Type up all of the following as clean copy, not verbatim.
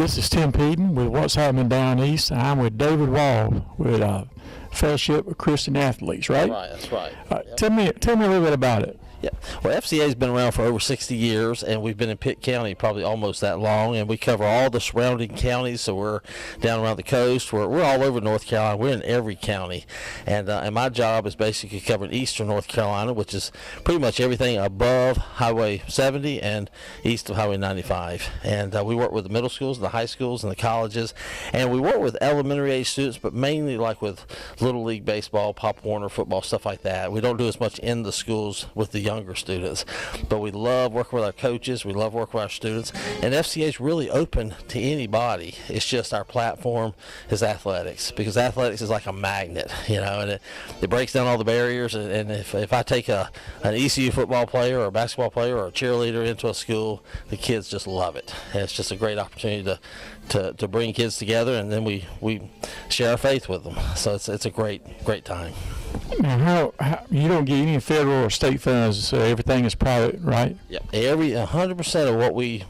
This is Tim Peden with What's Happening Down East. I'm with David Wall with Fellowship of Christian Athletes, right? That's right. Yep. Tell me a little bit about it. Yeah. Well, FCA has been around for over 60 years, and we've been in Pitt County probably almost that long, and we cover all the surrounding counties, so we're down around the coast. We're all over North Carolina. We're in every county, and my job is basically covering eastern North Carolina, which is pretty much everything above Highway 70 and east of Highway 95. And we work with the middle schools, the high schools, and the colleges, and we work with elementary age students, but mainly like with Little League Baseball, Pop Warner football, stuff like that. We don't do as much in the schools with the younger students, but we love working with our coaches. We love working with our students, and FCA is really open to anybody. It's just our platform is athletics, because athletics is like a magnet, and it breaks down all the barriers. And if I take an ECU football player or a basketball player or a cheerleader into a school, the kids just love it. And it's just a great opportunity to bring kids together, and then we share our faith with them. So it's a great time. Now, how you don't get any federal or state funds, so everything is private, right? Yep. 100% of what we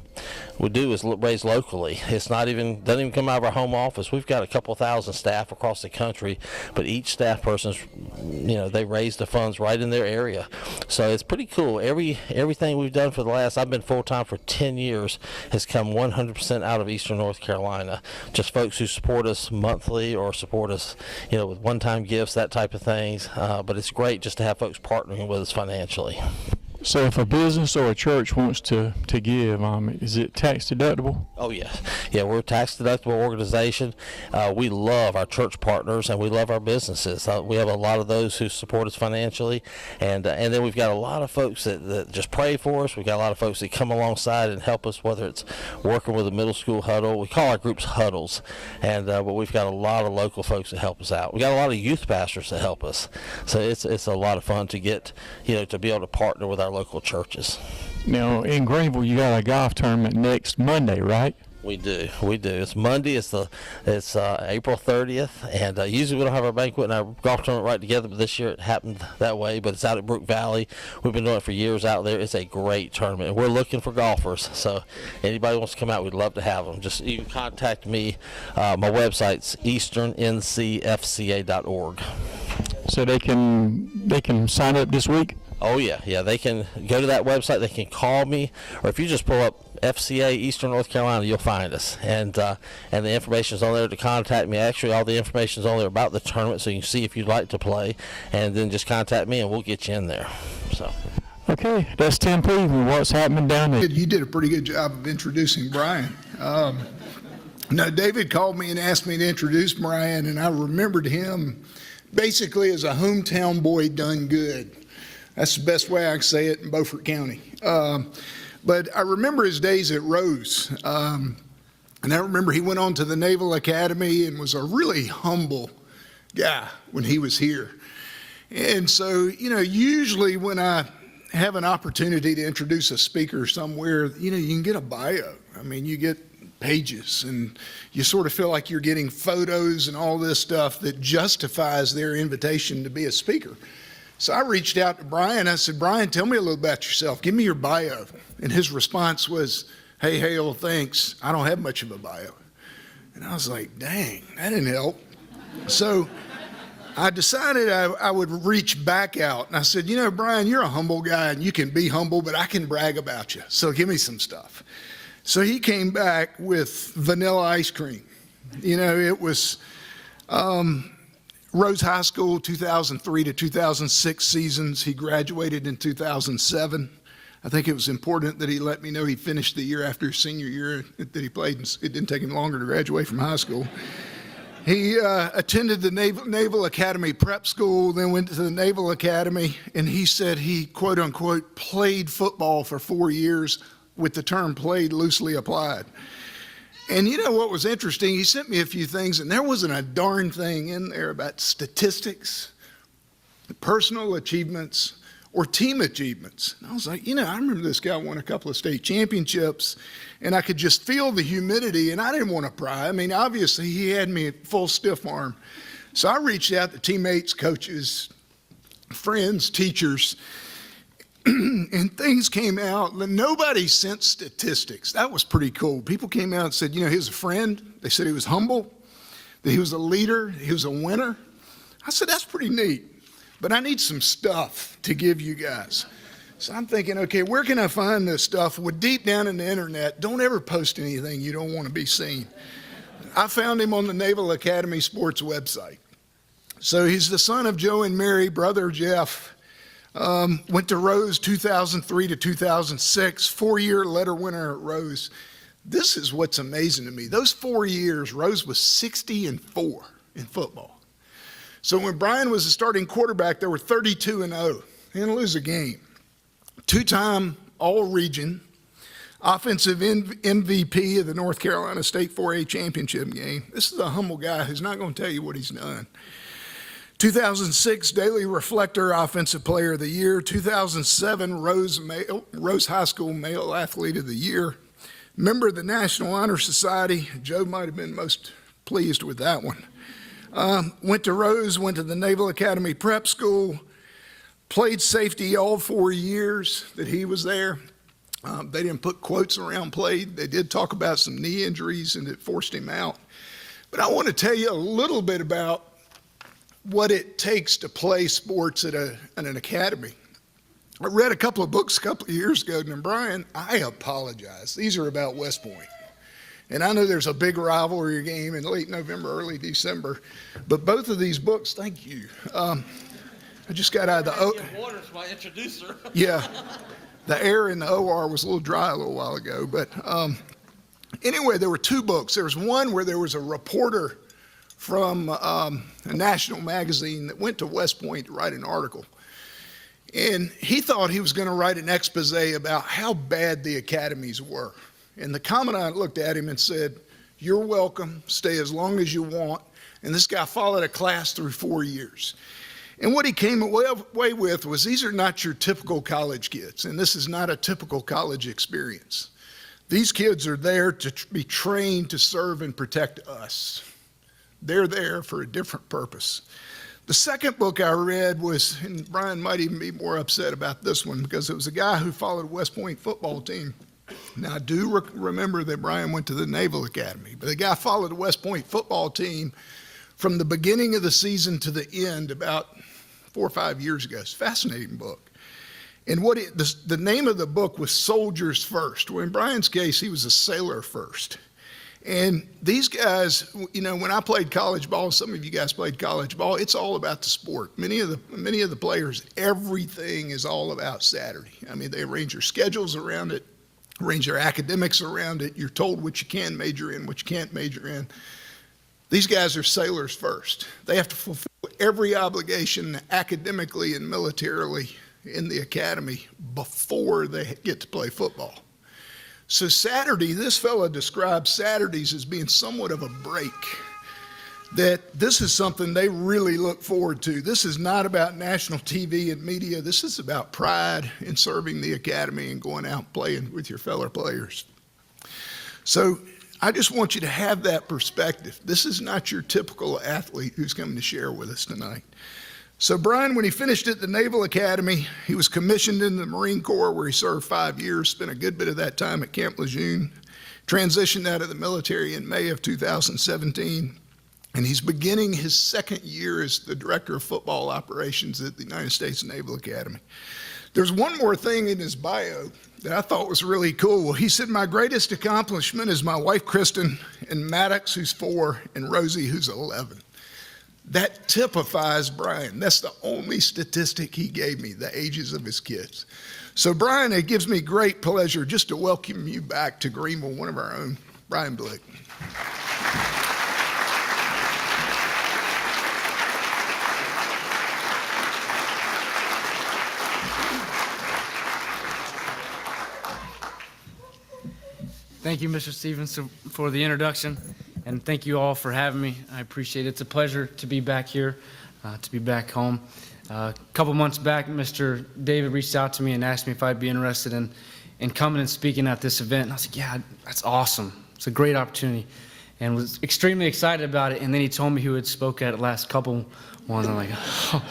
do is raised locally. It's doesn't even come out of our home office. We've got a couple thousand staff across the country, but each staff person's, they raise the funds right in their area. So it's pretty cool. Everything we've done for I've been full-time for 10 years, has come 100% out of eastern North Carolina. Just folks who support us monthly or support us, with one-time gifts, that type of things. But it's great just to have folks partnering with us financially. So if a business or a church wants to give, is it tax deductible? Oh, yes. Yeah, we're a tax deductible organization. We love our church partners, and we love our businesses. We have a lot of those who support us financially, and then we've got a lot of folks that just pray for us. We've got a lot of folks that come alongside and help us, whether it's working with a middle school huddle. We call our groups huddles, and but we've got a lot of local folks that help us out. We got a lot of youth pastors that help us. So it's a lot of fun to get, to be able to partner with our local churches. Now, in Greenville, you got a golf tournament next Monday, right? We do. It's Monday. It's April 30th, and usually we don't have our banquet and our golf tournament right together, but this year it happened that way. But it's out at Brook Valley. We've been doing it for years out there. It's a great tournament, and we're looking for golfers. So anybody wants to come out, we'd love to have them. Just you can contact me. My website's easterncfca.org. So they can sign up this week? Oh, yeah. They can go to that website. They can call me, or if you just pull up FCA Eastern North Carolina, you'll find us. And the information is on there to contact me. Actually, all the information is on there about the tournament, so you can see if you'd like to play. And then just contact me, and we'll get you in there. So. Okay, that's Tim Peden. What's happening down there? You did a pretty good job of introducing Brian. Now, David called me and asked me to introduce Brian, and I remembered him basically as a hometown boy done good. That's the best way I can say it in Beaufort County. But I remember his days at Rose. And I remember he went on to the Naval Academy and was a really humble guy when he was here. And so, usually when I have an opportunity to introduce a speaker somewhere, you can get a bio. You get pages, and you sort of feel like you're getting photos and all this stuff that justifies their invitation to be a speaker. So I reached out to Brian. I said, Brian, tell me a little about yourself. Give me your bio. And his response was, hey, Hale, thanks. I don't have much of a bio. And I was like, dang, that didn't help. So I decided I would reach back out. And I said, Brian, you're a humble guy, and you can be humble, but I can brag about you. So give me some stuff. So he came back with vanilla ice cream. It was Rose High School 2003 to 2006 seasons. He graduated in 2007. I think it was important that he let me know he finished the year after his senior year that he played. It didn't take him longer to graduate from high school. He attended the Naval Academy Prep School, then went to the Naval Academy, and he said he, quote unquote, played football for 4 years, with the term played loosely applied. And what was interesting? He sent me a few things, and there wasn't a darn thing in there about statistics, personal achievements, or team achievements. And I was like, I remember this guy won a couple of state championships, and I could just feel the humidity, and I didn't want to pry. Obviously, he had me at full stiff arm. So I reached out to teammates, coaches, friends, teachers, and things came out. Nobody sent statistics. That was pretty cool. People came out and said, he was a friend. They said he was humble, that he was a leader, he was a winner. I said, that's pretty neat, but I need some stuff to give you guys. So I'm thinking, okay, where can I find this stuff? Well, deep down in the internet, don't ever post anything you don't want to be seen. I found him on the Naval Academy Sports website. So he's the son of Joe and Mary, brother Jeff. Went to Rose 2003 to 2006, 4-year letter winner at Rose. This is what's amazing to me. Those 4 years, Rose was 60-4 in football. So when Brian was the starting quarterback, they were 32-0. He didn't lose a game. 2-time All-Region, offensive MVP of the North Carolina State 4A championship game. This is a humble guy who's not going to tell you what he's done. 2006 Daily Reflector Offensive Player of the Year. 2007 Rose High School Male Athlete of the Year. Member of the National Honor Society. Joe might have been most pleased with that one. Went to Rose, went to the Naval Academy Prep School. Played safety all 4 years that he was there. They didn't put quotes around played. They did talk about some knee injuries and it forced him out. But I want to tell you a little bit about what it takes to play sports at an academy. I read a couple of books a couple of years ago, and Brian, I apologize. These are about West Point. And I know there's a big rivalry game in late November, early December, but both of these books, thank you. I just got out of the Water's my introducer. Yeah, the air in the OR was a little dry a little while ago, but anyway, there were 2 books. There was one where there was a reporter from a national magazine that went to West Point to write an article. And he thought he was going to write an expose about how bad the academies were. And the commandant looked at him and said, "You're welcome, stay as long as you want." And this guy followed a class through 4 years. And what he came away with was, these are not your typical college kids, and this is not a typical college experience. These kids are there to be trained to serve and protect us. They're there for a different purpose. The second book I read was, and Brian might even be more upset about this one, because it was a guy who followed West Point football team. Now, I do remember that Brian went to the Naval Academy, but the guy followed the West Point football team from the beginning of the season to the end about 4 or 5 years ago. It's a fascinating book. And the name of the book was Soldiers First. Well, in Brian's case, he was a sailor first. And these guys, when I played college ball, some of you guys played college ball, it's all about the sport. Many of the players, everything is all about Saturday. I mean, they arrange their schedules around it, arrange their academics around it. You're told what you can major in, what you can't major in. These guys are sailors first. They have to fulfill every obligation academically and militarily in the academy before they get to play football. So Saturday, this fella describes Saturdays as being somewhat of a break, that this is something they really look forward to. This is not about national TV and media. This is about pride in serving the academy and going out and playing with your fellow players. So I just want you to have that perspective. This is not your typical athlete who's coming to share with us tonight. So Brian, when he finished at the Naval Academy, he was commissioned in the Marine Corps, where he served 5 years, spent a good bit of that time at Camp Lejeune, transitioned out of the military in May of 2017, and he's beginning his 2nd year as the Director of Football Operations at the United States Naval Academy. There's one more thing in his bio that I thought was really cool. He said, "My greatest accomplishment is my wife, Kristen, and Maddox, who's 4, and Rosie, who's 11. That typifies Brian. That's the only statistic he gave me, the ages of his kids. So Brian, it gives me great pleasure just to welcome you back to Greenville, one of our own, Brian Blick. Thank you, Mr. Stevens, for the introduction, and thank you all for having me. I appreciate it. It's a pleasure to be back here, to be back home. A couple months back, Mr. David reached out to me and asked me if I'd be interested in coming and speaking at this event. And I was like, yeah, that's awesome. It's a great opportunity, and was extremely excited about it. And then he told me who had spoke at the last couple ones. I'm like, oh,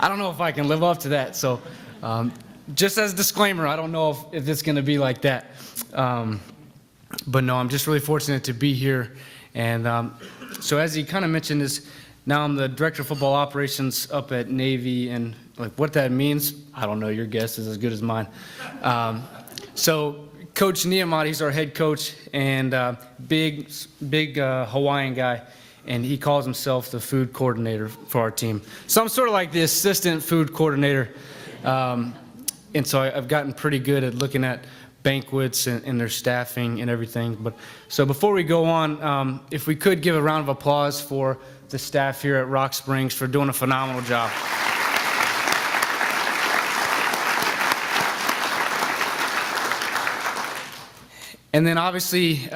I don't know if I can live up to that. So just as a disclaimer, I don't know if it's going to be like that. But no, I'm just really fortunate to be here. And so as he kind of mentioned, now I'm the Director of Football Operations up at Navy, and like what that means, I don't know. Your guess is as good as mine. So Coach Nehemiah, he's our head coach, and big Hawaiian guy, and he calls himself the food coordinator for our team. So I'm sort of like the assistant food coordinator, and so I've gotten pretty good at looking at banquets and their staffing and everything. But so before we go on, if we could give a round of applause for the staff here at Rock Springs for doing a phenomenal job. And then obviously,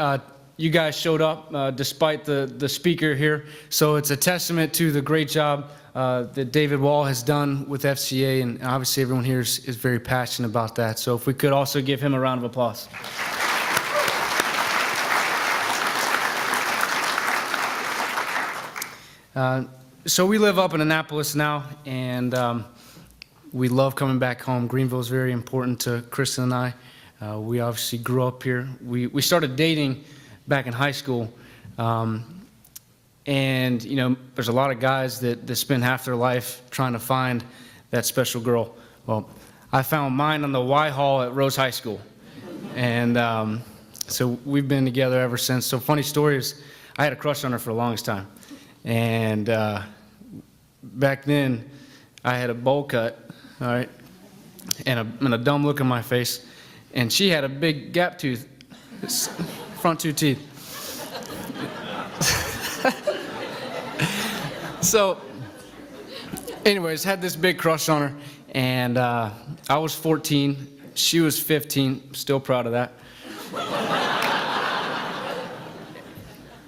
you guys showed up despite the speaker here. So it's a testament to the great job that David Wall has done with FCA, and obviously everyone here is very passionate about that. So if we could also give him a round of applause. So we live up in Annapolis now, and we love coming back home. Greenville is very important to Kristen and I. We obviously grew up here. We started dating back in high school. And, you know, there's a lot of guys that spend half their life trying to find that special girl. Well, I found mine on the Y Hall at Rose High School. And so we've been together ever since. So funny story is, I had a crush on her for the longest time. And back then, I had a bowl cut, all right, and a dumb look on my face. And she had a big gap tooth, front two teeth. So, anyways, had this big crush on her, and I was 14, she was 15, still proud of that.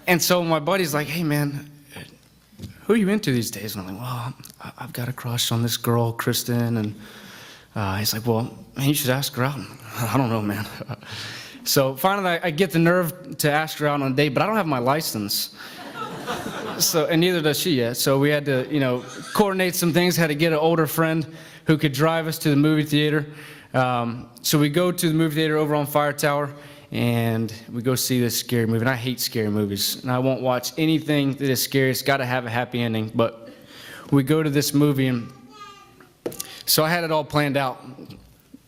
And so my buddy's like, hey man, who are you into these days? And I'm like, well, I've got a crush on this girl, Kristen, and he's like, well, man, you should ask her out. I don't know, man. So finally, I get the nerve to ask her out on a date, but I don't have my license. So, and neither does she yet. So we had to, you know, coordinate some things, had to get an older friend who could drive us to the movie theater. So we go to the movie theater over on Fire Tower, and we go see this scary movie. And I hate scary movies, and I won't watch anything that is scary. It's got to have a happy ending. But we go to this movie, and so I had it all planned out,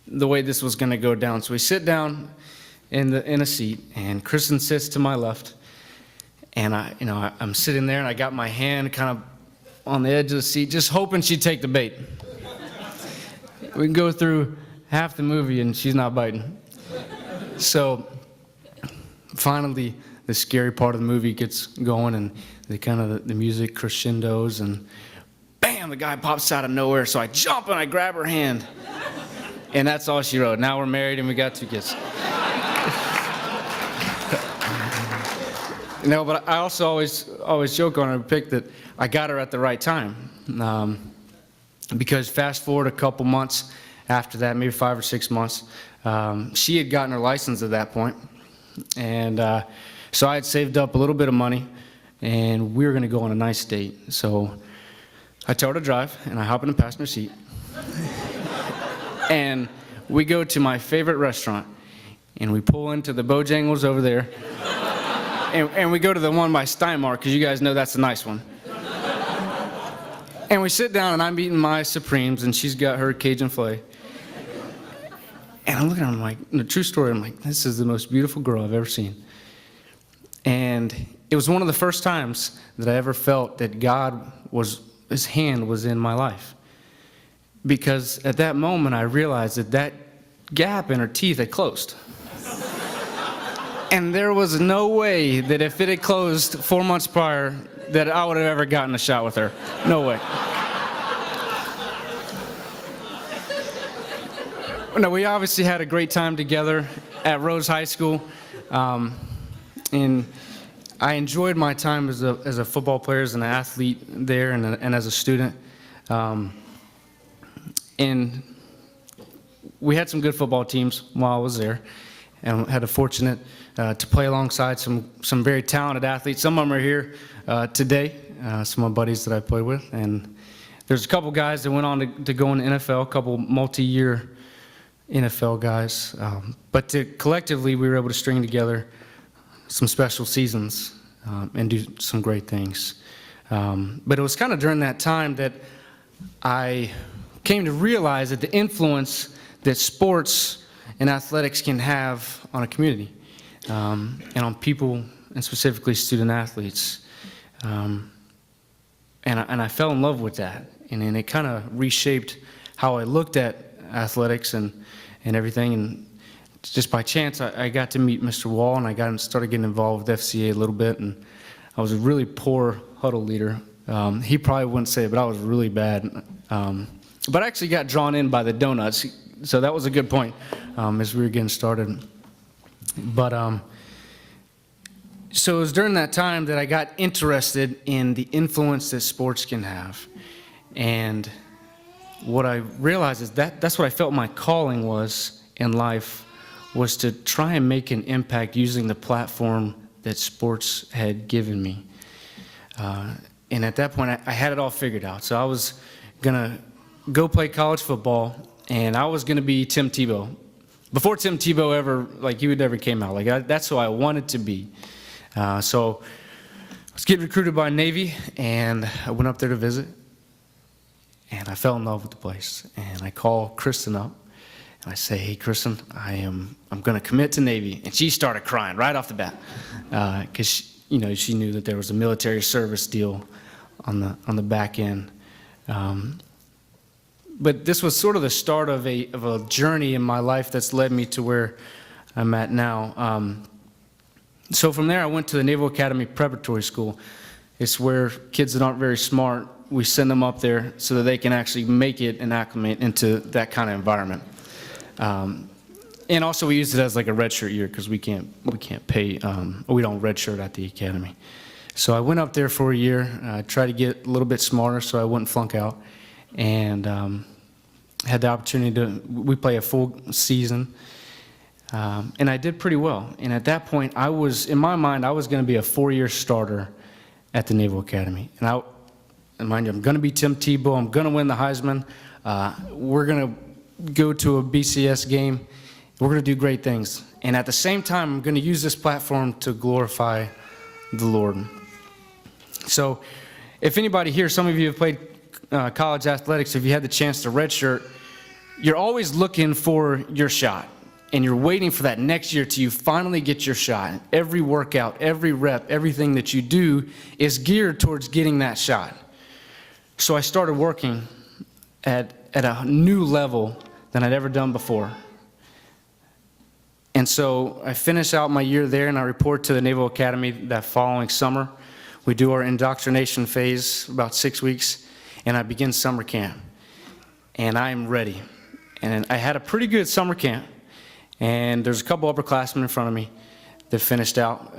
the way this was going to go down. So we sit down in a seat, and Kristen sits to my left, and I'm sitting there, and I got my hand kind of on the edge of the seat, just hoping she'd take the bait. We can go through half the movie, and she's not biting. So finally, the scary part of the movie gets going, and the music crescendos, and bam, the guy pops out of nowhere. So I jump and I grab her hand, and that's all she wrote. Now we're married and we got 2 kids. No, but I also always joke on her pick that I got her at the right time, because fast forward a couple months after that, maybe 5 or 6 months, she had gotten her license at that point, and so I had saved up a little bit of money, and we were going to go on a nice date. So I tell her to drive, and I hop in the passenger seat, and we go to my favorite restaurant, and we pull into the Bojangles over there. And we go to the one by Steinmar, because you guys know that's a nice one. And we sit down, and I'm eating my Supremes, and she's got her Cajun filet. And I'm looking at her, I'm like, the true story, I'm like, this is the most beautiful girl I've ever seen. And it was one of the first times that I ever felt that His hand was in my life. Because at that moment, I realized that gap in her teeth had closed. And there was no way that if it had closed 4 months prior, that I would have ever gotten a shot with her. No way. No, we obviously had a great time together at Rose High School. And I enjoyed my time as a football player, as an athlete there, and as a student. And we had some good football teams while I was there, and had a fortunate to play alongside some very talented athletes. Some of them are here today, some of my buddies that I played with. And there's a couple guys that went on to go in the NFL, a couple multi-year NFL guys. Collectively, we were able to string together some special seasons and do some great things. But it was kind of during that time that I came to realize that the influence that sports and athletics can have on a community and on people, and specifically student athletes. And I fell in love with that. And it kind of reshaped how I looked at athletics and everything. And just by chance, I got to meet Mr. Wall, and started getting involved with FCA a little bit. And I was a really poor huddle leader. He probably wouldn't say it, but I was really bad. But I actually got drawn in by the donuts, so that was a good point as we were getting started. But so it was during that time that I got interested in the influence that sports can have. And what I realized is that's what I felt my calling was in life, was to try and make an impact using the platform that sports had given me. And at that point, I had it all figured out. So I was going to go play college football, and I was going to be Tim Tebow. Before Tim Tebow ever came out, that's who I wanted to be. So I was getting recruited by Navy, and I went up there to visit, and I fell in love with the place. And I call Kristen up, and I say, "Hey, Kristen, I'm going to commit to Navy." And she started crying right off the bat, because she knew that there was a military service deal on the back end. But this was sort of the start of a journey in my life that's led me to where I'm at now. So from there, I went to the Naval Academy Preparatory School. It's where kids that aren't very smart, we send them up there so that they can actually make it and acclimate into that kind of environment. And also we use it as like a redshirt year because we can't pay, we don't redshirt at the academy. So I went up there for a year, tried to get a little bit smarter so I wouldn't flunk out, and had the opportunity we play a full season, and I did pretty well. And at that point, in my mind, I was going to be a 4-year starter at the Naval Academy. And mind you, I'm going to be Tim Tebow, I'm going to win the Heisman, we're going to go to a BCS game, we're going to do great things. And at the same time, I'm going to use this platform to glorify the Lord. So if anybody here, some of you have played college athletics, if you had the chance to redshirt, you're always looking for your shot. And you're waiting for that next year till you finally get your shot. Every workout, every rep, everything that you do is geared towards getting that shot. So I started working at a new level than I'd ever done before. And so I finish out my year there, and I report to the Naval Academy that following summer. We do our indoctrination phase, about 6 weeks, and I begin summer camp. And I am ready. And I had a pretty good summer camp, and there's a couple upperclassmen in front of me that finished out,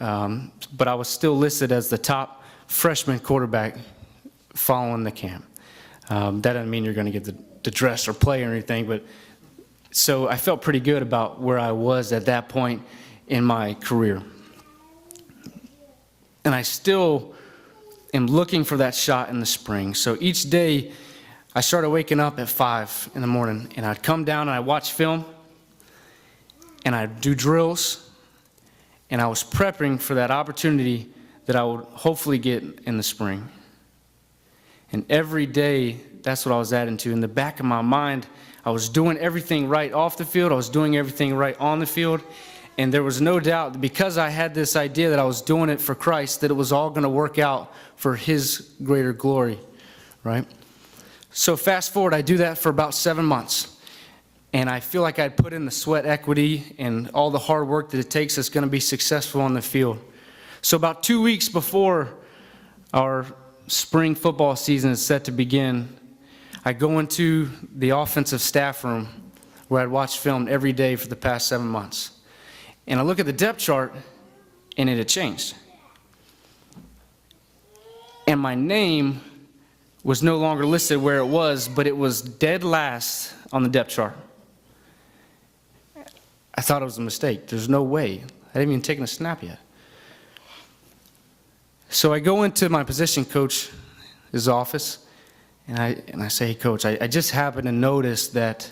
but I was still listed as the top freshman quarterback following the camp. That doesn't mean you're going to get the dress or play or anything, but so I felt pretty good about where I was at that point in my career. And I still am looking for that shot in the spring. So each day I started waking up at 5 in the morning, and I'd come down and I'd watch film, and I'd do drills, and I was prepping for that opportunity that I would hopefully get in the spring. And every day, that's what I was adding to. In the back of my mind, I was doing everything right off the field, I was doing everything right on the field, and there was no doubt that because I had this idea that I was doing it for Christ, that it was all going to work out for His greater glory, right? So fast forward, I do that for about 7 months. And I feel like I'd put in the sweat equity and all the hard work that it takes that's going to be successful on the field. So about 2 weeks before our spring football season is set to begin, I go into the offensive staff room where I'd watched film every day for the past 7 months. And I look at the depth chart, and it had changed. And my name was no longer listed where it was, but it was dead last on the depth chart. I thought it was a mistake. There's no way. I hadn't even taken a snap yet. So I go into my position coach's office, and I say, "Hey, Coach, I just happened to notice that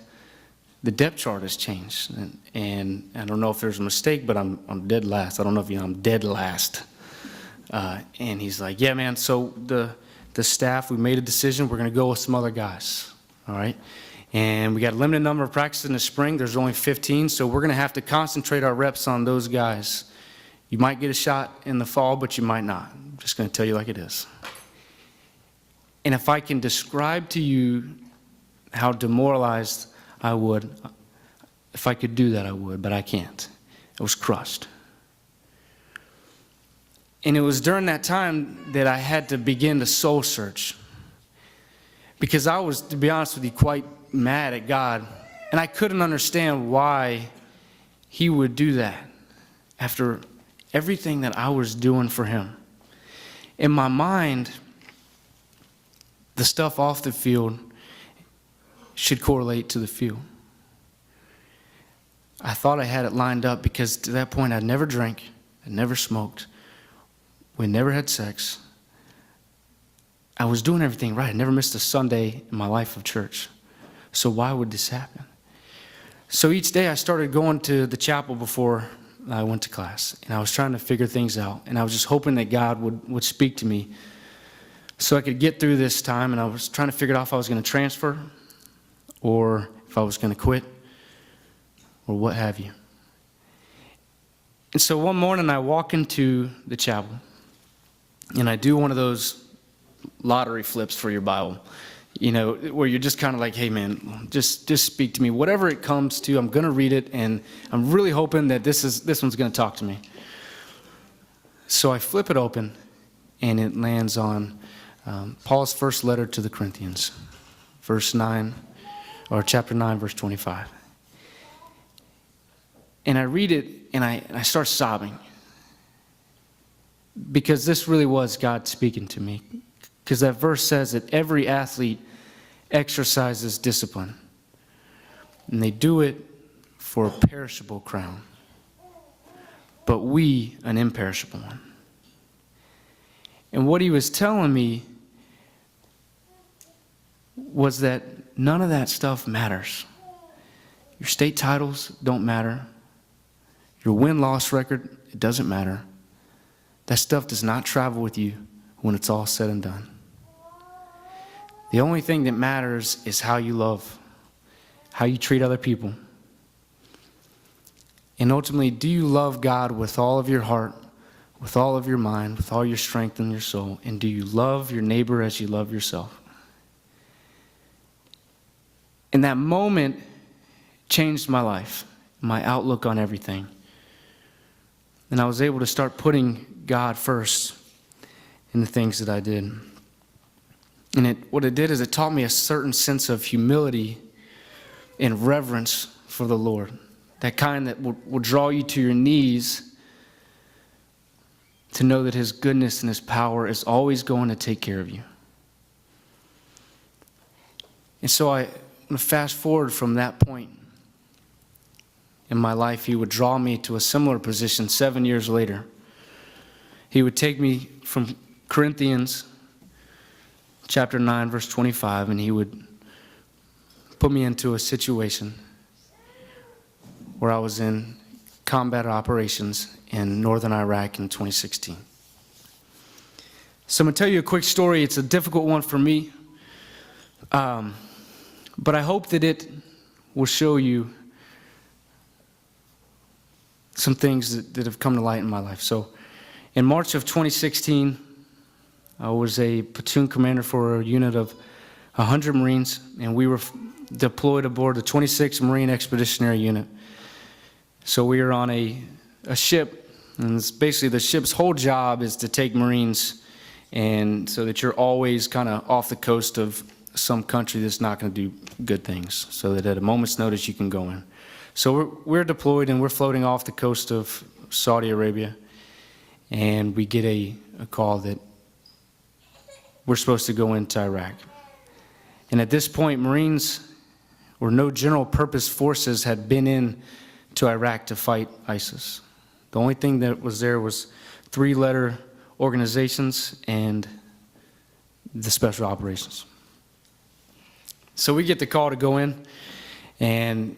the depth chart has changed. And I don't know if there's a mistake, but I'm dead last. I don't know if you know, I'm dead last. And he's like, yeah, man, so the staff, we made a decision. We're going to go with some other guys, all right? And we got a limited number of practices in the spring. There's only 15, so we're going to have to concentrate our reps on those guys. You might get a shot in the fall, but you might not. I'm just going to tell you like it is. And if I can describe to you how demoralized I would, if I could do that, I would, but I can't. I was crushed. And it was during that time that I had to begin to soul search. Because I was, to be honest with you, quite mad at God. And I couldn't understand why he would do that after everything that I was doing for him. In my mind, the stuff off the field should correlate to the field. I thought I had it lined up because to that point I'd never drank, I'd never smoked, we never had sex. I was doing everything right. I never missed a Sunday in my life of church. So why would this happen? So each day I started going to the chapel before I went to class, and I was trying to figure things out, and I was just hoping that God would speak to me so I could get through this time, and I was trying to figure out if I was going to transfer or if I was going to quit or what have you. And so one morning I walk into the chapel, and I do one of those lottery flips for your Bible, you know, where you're just kind of like, hey, man, just speak to me. Whatever it comes to, I'm going to read it, and I'm really hoping that this one's going to talk to me. So I flip it open, and it lands on Paul's first letter to the Corinthians, chapter 9, verse 25. And I read it, and I start sobbing, because this really was God speaking to me. Because that verse says that every athlete exercises discipline, and they do it for a perishable crown, but we an imperishable one. And what he was telling me was that none of that stuff matters. Your state titles don't matter. Your win-loss record, it doesn't matter. That stuff does not travel with you when it's all said and done. The only thing that matters is how you love, how you treat other people. And ultimately, do you love God with all of your heart, with all of your mind, with all your strength and your soul? And do you love your neighbor as you love yourself? And that moment changed my life, my outlook on everything. And I was able to start putting God first in the things that I did. And what it did is it taught me a certain sense of humility and reverence for the Lord. That kind that will draw you to your knees to know that his goodness and his power is always going to take care of you. And so I'm going to fast forward from that point in my life. He would draw me to a similar position 7 years later. He would take me from Corinthians chapter 9, verse 25, and he would put me into a situation where I was in combat operations in northern Iraq in 2016. So I'm going to tell you a quick story. It's a difficult one for me, but I hope that it will show you some things that have come to light in my life. So in March of 2016, I was a platoon commander for a unit of 100 Marines, and we were deployed aboard the 26th Marine Expeditionary Unit. So we were on a ship, and it's basically the ship's whole job is to take Marines, and so that you're always kind of off the coast of some country that's not going to do good things, so that at a moment's notice you can go in. So we're deployed, and we're floating off the coast of Saudi Arabia, and we get a call that we're supposed to go into Iraq. And at this point, Marines or no general purpose forces had been in to Iraq to fight ISIS. The only thing that was there was 3-letter organizations and the special operations. So we get the call to go in, and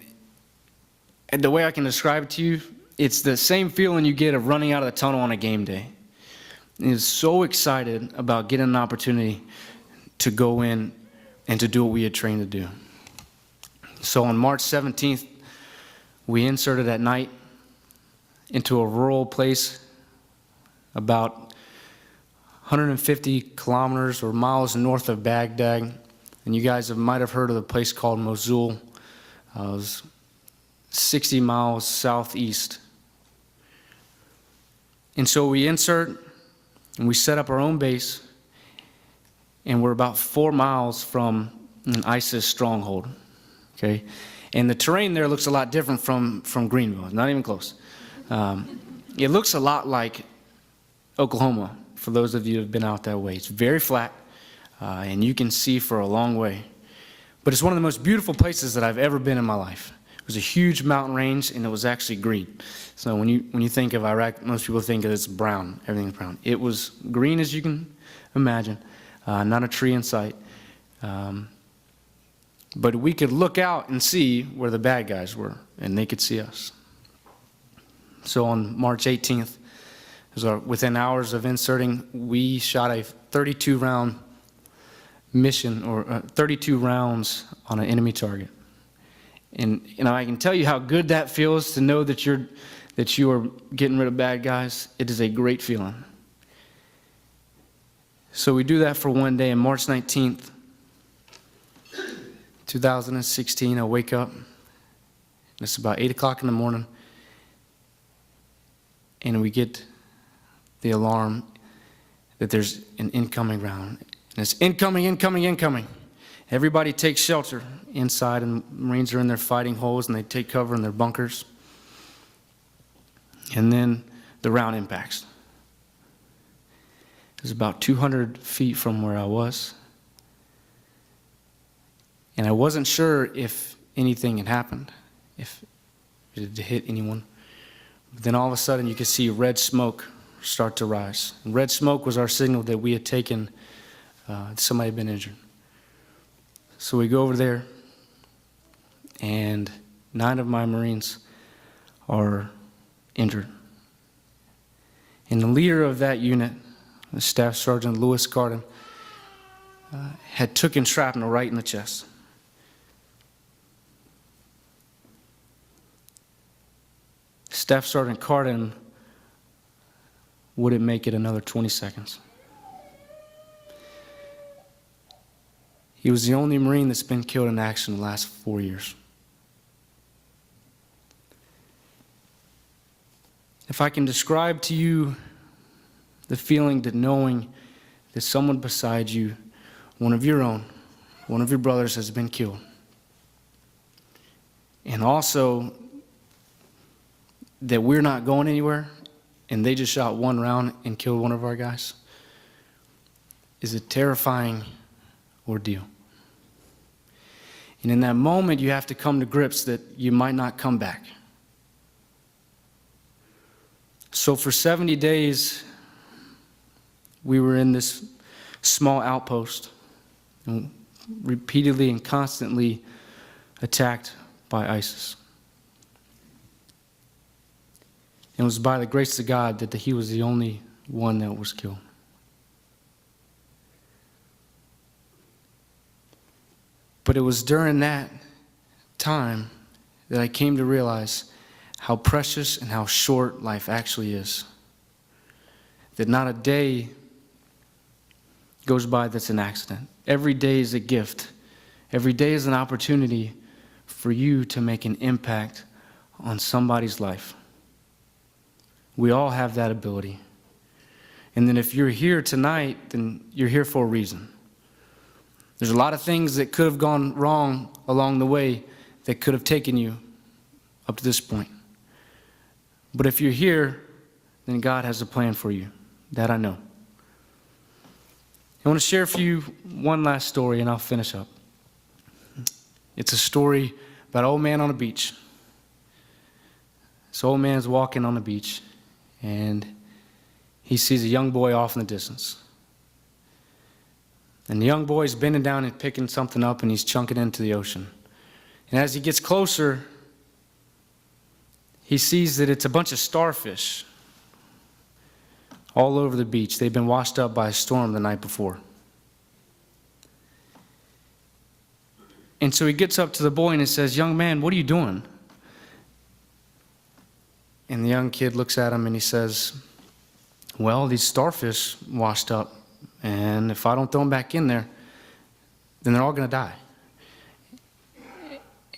And the way I can describe it to you, it's the same feeling you get of running out of the tunnel on a game day. I was so excited about getting an opportunity to go in and to do what we had trained to do. So on March 17th, we inserted at night into a rural place about 150 kilometers or miles north of Baghdad. And you guys might have heard of the place called Mosul. It was 60 miles southeast. And so we insert and we set up our own base, and we're about 4 miles from an ISIS stronghold, okay? And the terrain there looks a lot different from Greenville, not even close. It looks a lot like Oklahoma, for those of you who have been out that way. It's very flat, and you can see for a long way. But it's one of the most beautiful places that I've ever been in my life. It was a huge mountain range, and it was actually green. So when you think of Iraq, most people think of it's brown, everything's brown. It was green as you can imagine, not a tree in sight. But we could look out and see where the bad guys were, and they could see us. So on March 18th, within hours of inserting, we shot a 32-round mission, or 32 rounds on an enemy target. And I can tell you how good that feels to know that you are getting rid of bad guys. It is a great feeling. So we do that for one day. On March 19th, 2016, I wake up. And it's about 8 o'clock in the morning. And we get the alarm that there's an incoming round. And it's incoming, incoming, incoming. Everybody takes shelter inside, and Marines are in their fighting holes, and they take cover in their bunkers. And then the round impacts. It was about 200 feet from where I was. And I wasn't sure if anything had happened, if it had hit anyone. But then all of a sudden you could see red smoke start to rise. And red smoke was our signal that we had taken, somebody had been injured. So we go over there, and 9 of my Marines are injured. And the leader of that unit, the Staff Sergeant Lewis Carden, had taken shrapnel right in the chest. Staff Sergeant Carden wouldn't make it another 20 seconds. He was the only Marine that's been killed in action in the last 4 years. If I can describe to you the feeling that knowing that someone beside you, one of your own, one of your brothers has been killed, and also that we're not going anywhere, and they just shot 1 round and killed one of our guys, is a terrifying ordeal. And in that moment, you have to come to grips that you might not come back. So for 70 days, we were in this small outpost, and repeatedly and constantly attacked by ISIS. And it was by the grace of God that he was the only one that was killed. But it was during that time that I came to realize how precious and how short life actually is. That not a day goes by that's an accident. Every day is a gift. Every day is an opportunity for you to make an impact on somebody's life. We all have that ability. And then if you're here tonight, then you're here for a reason. There's a lot of things that could have gone wrong along the way that could have taken you up to this point. But if you're here, then God has a plan for you. That I know. I want to share for you one last story, and I'll finish up. It's a story about an old man on a beach. This old man's walking on the beach, and he sees a young boy off in the distance. And the young boy's bending down and picking something up, and he's chunking into the ocean. And as he gets closer, he sees that it's a bunch of starfish all over the beach. They've been washed up by a storm the night before. And so he gets up to the boy and he says, "Young man, what are you doing?" And the young kid looks at him and he says, "Well, these starfish washed up, and if I don't throw them back in there, then they're all going to die."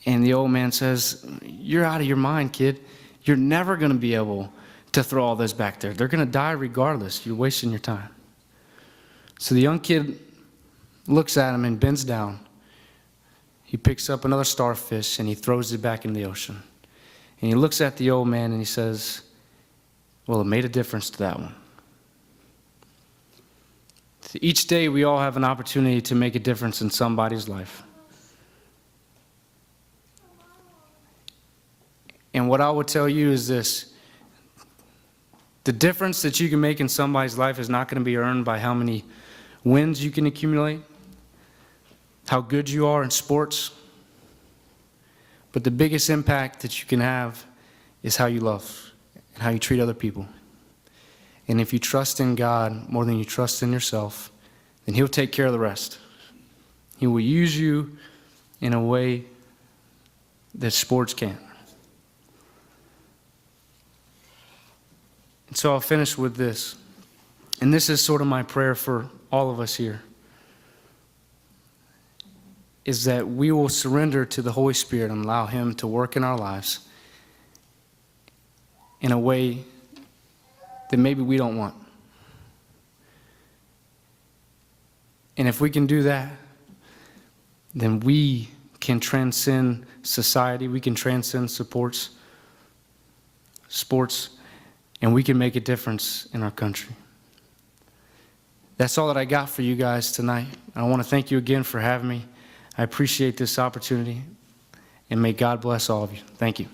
And the old man says, "You're out of your mind, kid. You're never going to be able to throw all those back there. They're going to die regardless. You're wasting your time." So the young kid looks at him and bends down. He picks up another starfish and he throws it back in the ocean. And he looks at the old man and he says, "Well, it made a difference to that one." So each day we all have an opportunity to make a difference in somebody's life. And what I would tell you is this: the difference that you can make in somebody's life is not going to be earned by how many wins you can accumulate, how good you are in sports, but the biggest impact that you can have is how you love and how you treat other people. And if you trust in God more than you trust in yourself, then He'll take care of the rest. He will use you in a way that sports can't. And so I'll finish with this. And this is sort of my prayer for all of us here, is that we will surrender to the Holy Spirit and allow Him to work in our lives in a way that maybe we don't want. And if we can do that, then we can transcend society, we can transcend sports, and we can make a difference in our country. That's all that I got for you guys tonight. I want to thank you again for having me. I appreciate this opportunity, and may God bless all of you. Thank you.